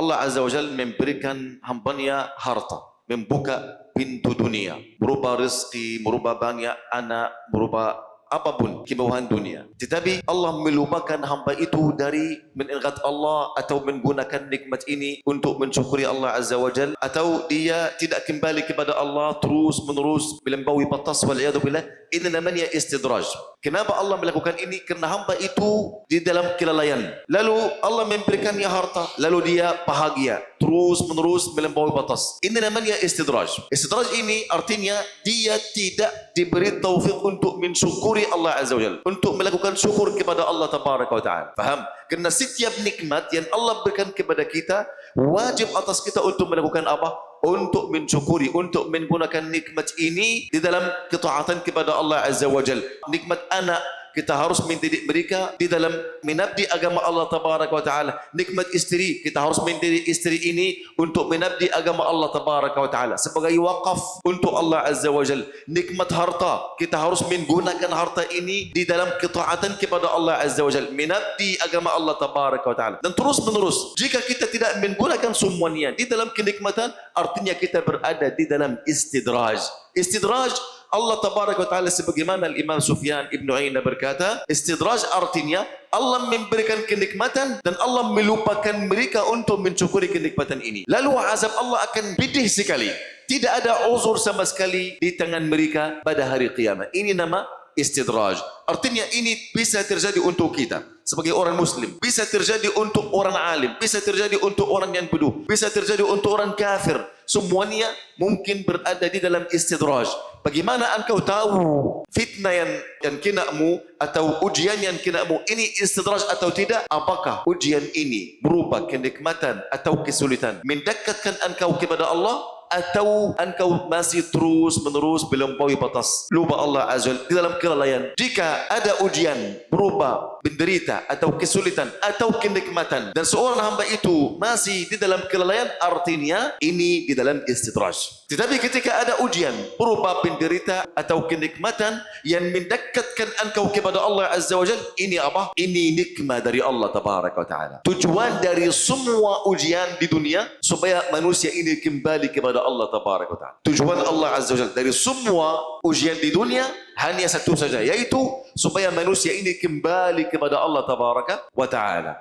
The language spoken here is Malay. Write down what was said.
Allah Azza wa Jalla memberikan hambanya harta, membuka pintu dunia, berupa rezeki, berupa banyak anak, berupa apapun kemewahan dunia. Tetapi Allah melupakan hamba itu dari mengingat Allah atau menggunakan nikmat ini untuk mensyukuri Allah Azza wa Jalla, atau dia tidak kembali kepada Allah terus menerus melampaui batas, wal'iyadu billah. Ini namanya istidraj. Kenapa Allah melakukan ini? Kerana hamba itu di dalam kelalaian. Lalu Allah memberikannya harta, lalu dia bahagia terus menerus melampaui batas. Ini namanya istidraj. Istidraj ini artinya dia tidak diberi taufik untuk mensyukuri Allah Azza wa Jalla, untuk melakukan syukur kepada Allah Tabaraka wa Ta'ala. Faham? Kerana setiap nikmat yang Allah berikan kepada kita, wajib atas kita untuk melakukan apa? Untuk mensyukuri, untuk menggunakan nikmat ini di dalam ketaatan kepada Allah Azza wa Jalla. Nikmat anak, kita harus mendidik mereka di dalam mengabdi agama Allah Tabaraka wa Ta'ala. Nikmat istri, kita harus mendidik istri ini untuk mengabdi agama Allah Tabaraka wa Ta'ala sebagai wakaf untuk Allah Azza wa Jalla. Nikmat harta, kita harus menggunakan harta ini di dalam ketaatan kepada Allah Azza wa Jalla, mengabdi agama Allah Tabaraka wa Ta'ala, dan terus menerus. Jika kita tidak menggunakan semuanya di dalam kenikmatan, artinya kita berada di dalam istidraj. Istidraj Allah Tabaraka wa Ta'ala, sebagaimana Imam Sufyan Ibn Uyainah berkata, istidraj artinya Allah memberikan kenikmatan dan Allah melupakan mereka untuk mensyukuri kenikmatan ini. Lalu azab Allah akan pedih sekali. Tidak ada uzur sama sekali di tangan mereka pada hari kiamat. Ini nama istidraj. Artinya ini bisa terjadi untuk kita sebagai orang muslim, bisa terjadi untuk orang alim, bisa terjadi untuk orang yang bodoh, bisa terjadi untuk orang kafir. Semuanya mungkin berada di dalam istidraj. Bagaimana engkau tahu fitnah yang kenamu atau ujian yang kenamu ini istidraj atau tidak? Apakah ujian ini berupa kenikmatan atau kesulitan mendekatkan engkau kepada Allah, atau engkau masih terus menerus melampaui batas, lupa Allah Azza wa Jalla di dalam kelalaian? Jika ada ujian berupa penderita atau kesulitan atau kenikmatan dan seorang hamba itu masih di dalam kelalaian, artinya ini di dalam istidraj. Tetapi ketika ada ujian berupa penderita atau kenikmatan yang mendekatkan engkau kepada Allah Azza wa Jalla, ini apa? Ini nikmat dari Allah Tabaraka wa Ta'ala. Tujuan dari semua ujian di dunia supaya manusia ini kembali kepada Allah Tabaraka wa Ta'ala. Tujuan Allah Azza wa Jalla dari semua ujian di dunia hanya satu saja, yaitu supaya manusia ini kembali kepada Allah Tabaraka wa Ta'ala.